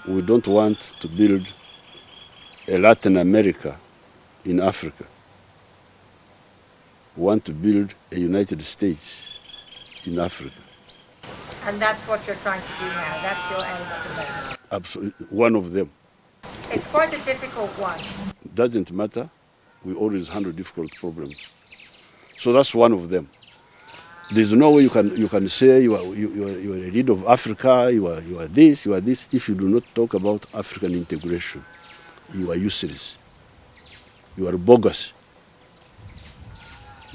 We don't want to build a Latin America in Africa. We want to build a United States in Africa. And that's what you're trying to do now. That's your aim at the moment. Absolutely, one of them. It's quite a difficult one. Doesn't matter. We always handle difficult problems. So that's one of them. There's no way you can say you are a leader of Africa, you are this, you are this. If you do not talk about African integration, you are useless. You are bogus.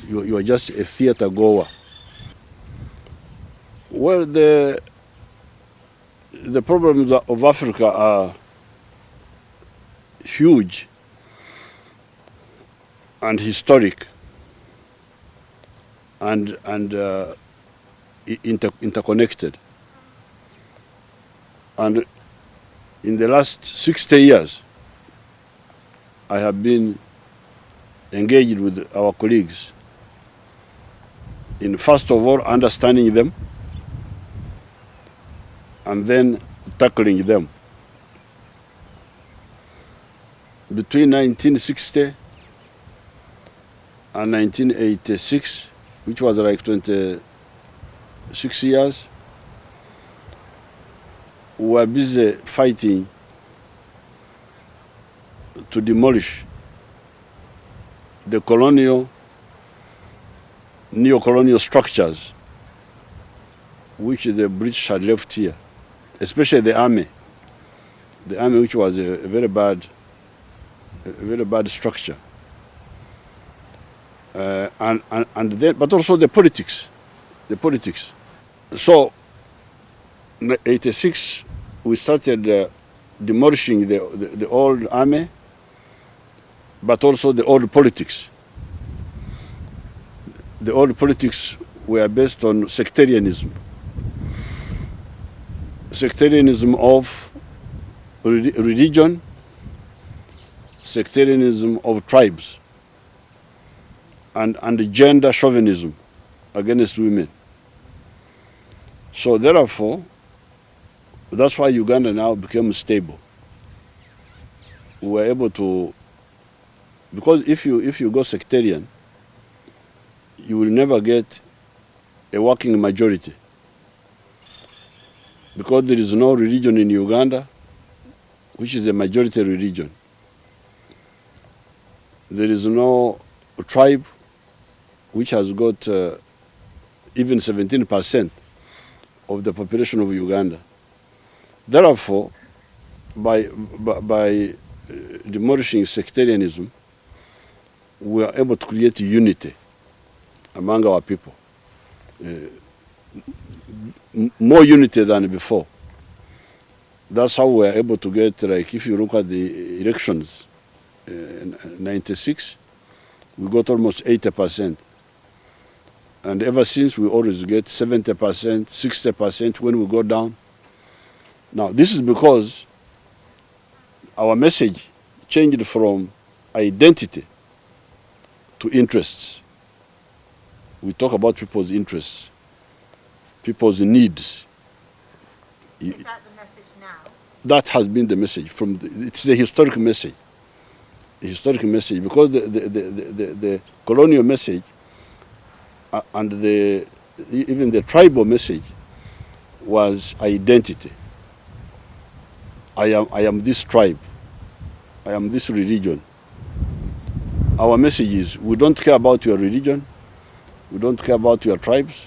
You are just a theater goer. Well, the problems of Africa are huge and historic and interconnected. And in the last 60 years, I have been engaged with our colleagues in, first of all, understanding them and then tackling them. Between 1960 and 1986, which was like 26 years, we were busy fighting to demolish the neo-colonial structures which the British had left here, especially the army which was a very bad structure. And then, but also the politics. So, in 86, we started demolishing the old army, but also the old politics. The old politics were based on sectarianism of religion, sectarianism of tribes, and gender chauvinism against women. So therefore, that's why Uganda now became stable. We were able to, because if you go sectarian, you will never get a working majority. Because there is no religion in Uganda, which is a majority religion. There is no tribe which has got even 17% of the population of Uganda. Therefore, by demolishing sectarianism, we are able to create unity among our people. More unity than before. That's how we are able to get, like, if you look at the elections in 96, we got almost 80%. And ever since, we always get 70%, 60% when we go down. Now, this is because our message changed from identity to interests. We talk about people's interests, people's needs. Is that the message now? That has been the message. It's the historic message. The historic message, because the colonial message and even the tribal message was identity. I am this tribe. I am this religion. Our message is, we don't care about your religion. We don't care about your tribes.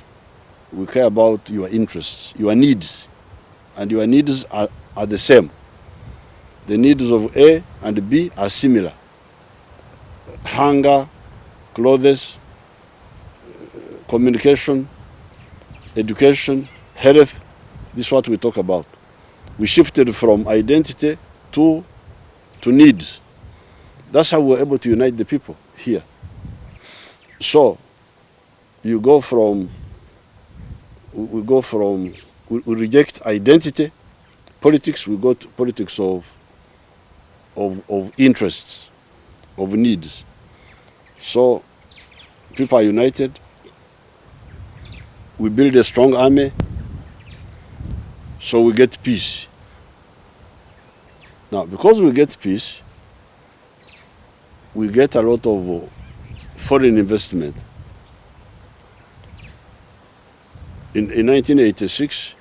We care about your interests, your needs. And your needs are the same. The needs of A and B are similar. Hunger, clothes, communication, education, health. This is what we talk about. We shifted from identity to needs. That's how we're able to unite the people here. So, we reject identity, politics, we go to politics of interests, of needs. So, people are united. We build a strong army, so we get peace. Now, because we get peace, we get a lot of foreign investment. In 1986,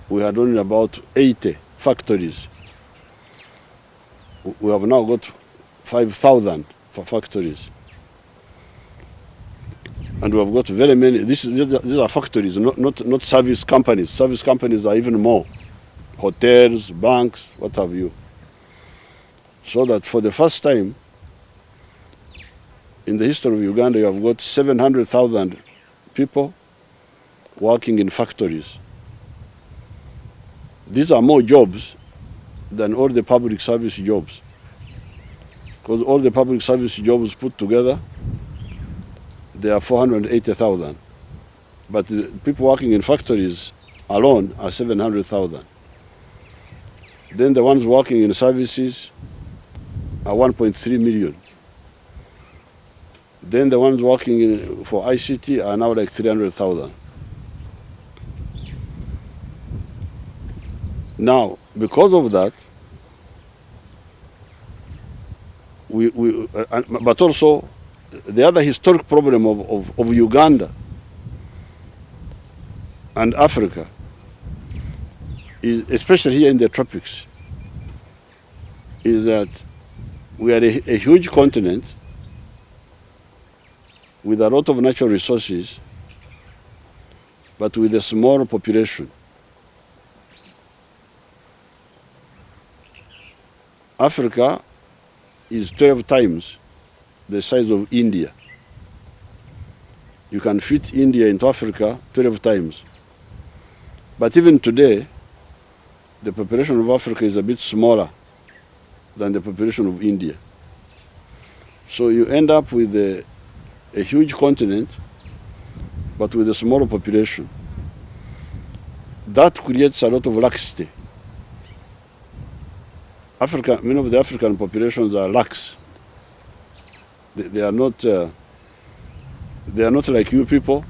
we had only about 80 factories. We have now got 5,000 factories. And we have got very many. These are factories, not service companies. Service companies are even more. Hotels, banks, what have you. So that for the first time in the history of Uganda, you have got 700,000 people working in factories. These are more jobs than all the public service jobs. Because all the public service jobs put together, they are 480,000. But the people working in factories alone are 700,000. Then the ones working in services are 1.3 million. Then the ones working for ICT are now like 300,000. Now, because of that, but also the other historic problem of Uganda and Africa is, especially here in the tropics, is that we are a huge continent with a lot of natural resources, but with a small population. Africa is 12 times the size of India. You can fit India into Africa 12 times. But even today, the population of Africa is a bit smaller than the population of India. So you end up with a huge continent, but with a smaller population. That creates a lot of laxity. Many of the African populations are lax. They are not like you people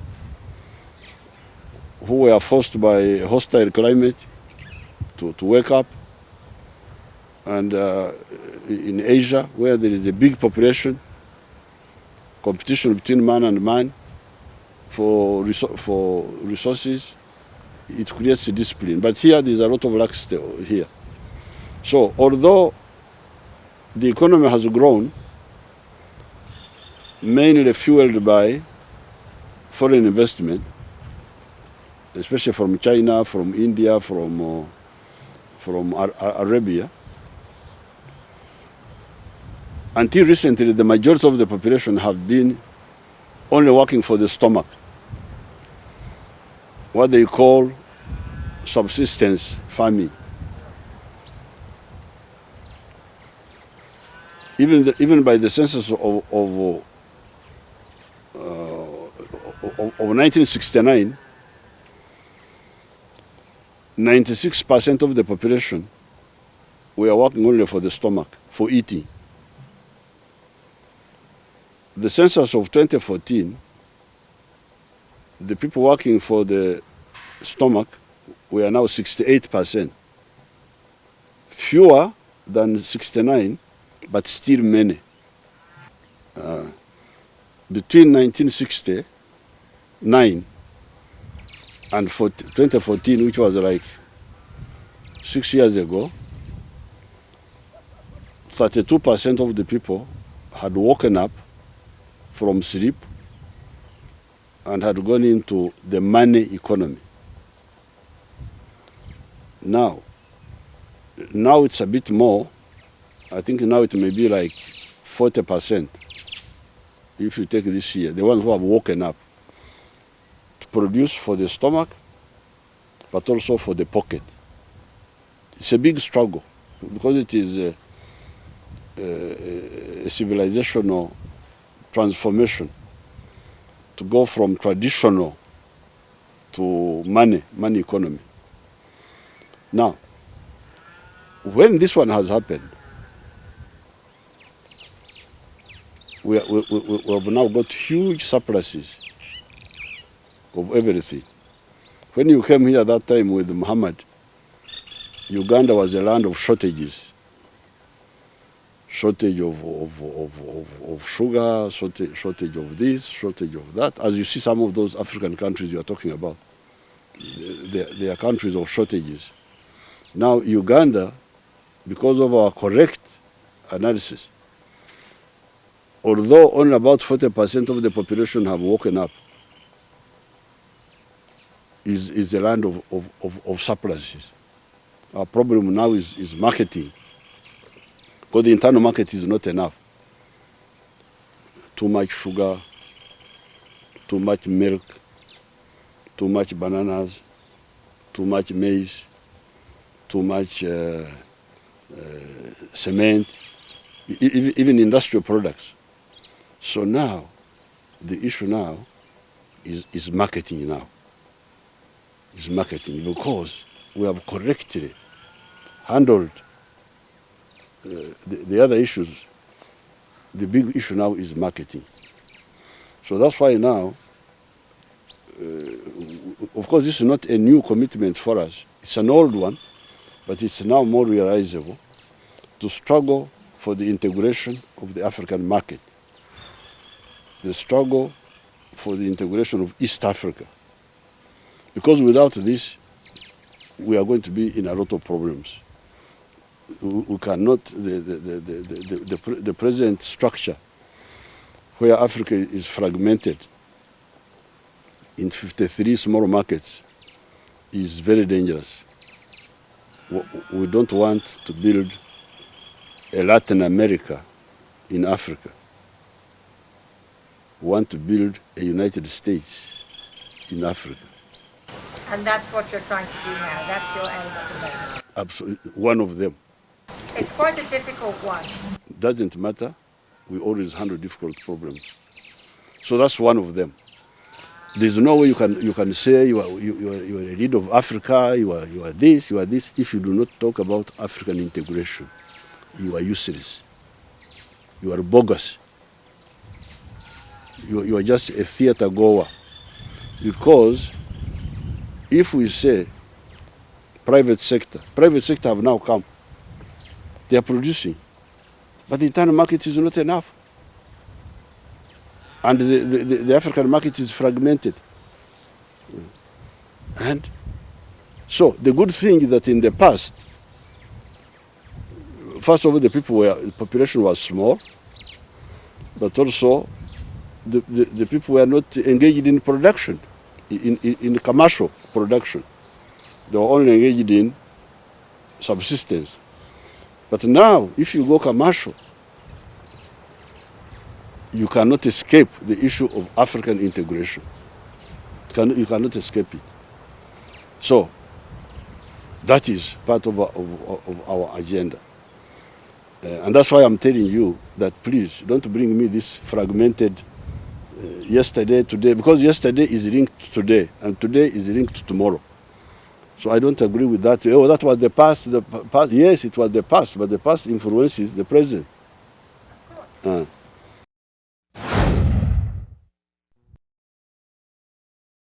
who were forced by hostile climate to wake up. And in Asia, where there is a big population, competition between man and man for resources, it creates a discipline. But here, there's a lot of laxity here. So, although the economy has grown, mainly fueled by foreign investment, especially from China, from India, from Arabia, until recently, the majority of the population have been only working for the stomach, what they call subsistence farming. Even by the census of 1969, 96% of the population were working only for the stomach, for eating. The census of 2014, the people working for the stomach were now 68%. Fewer than 69, but still many. Between 1969 and 2014, which was like 6 years ago, 32% of the people had woken up from sleep and had gone into the money economy. Now it's a bit more. I think now it may be like 40% if you take this year, the ones who have woken up to produce for the stomach, but also for the pocket. It's a big struggle because it is a civilizational transformation to go from traditional to money economy. Now, when this one has happened, we have now got huge surpluses of everything. When you came here that time with Muhammad, Uganda was a land of shortages. shortage of sugar, shortage of this, shortage of that. As you see, some of those African countries you are talking about, they are countries of shortages. Now, Uganda, because of our correct analysis, although only about 40% of the population have woken up, is a land of surpluses. Our problem now is marketing, because the internal market is not enough. Too much sugar, too much milk, too much bananas, too much maize, too much cement, even industrial products. So now, the issue now is marketing now. Is marketing, because we have correctly handled the other issues. The big issue now is marketing. So that's why now, of course, this is not a new commitment for us. It's an old one, but it's now more realizable to struggle for the integration of the African market, the struggle for the integration of East Africa. Because without this, we are going to be in a lot of problems. We cannot, the present structure where Africa is fragmented in 53 small markets is very dangerous. We don't want to build a Latin America in Africa. We want to build a United States in Africa. And that's what you're trying to do now. That's your aim at the moment. Absolutely, one of them. It's quite a difficult one. Doesn't matter. We always handle difficult problems. So that's one of them. There's no way you can say you are a leader of Africa. You are this. If you do not talk about African integration, you are useless. You are bogus. You are just a theater goer. Because if we say private sector have now come. They are producing. But the internal market is not enough. And the African market is fragmented. And so the good thing is that in the past, first of all, the population was small, but also the people were not engaged in production, in commercial production. They were only engaged in subsistence. But now, if you go commercial, you cannot escape the issue of African integration. You cannot escape it. So, that is part of our agenda. And that's why I'm telling you that please don't bring me this fragmented yesterday, today, because yesterday is linked to today, and today is linked to tomorrow. So I don't agree with that. Oh, that was the past. Yes, it was the past, but the past influences the present.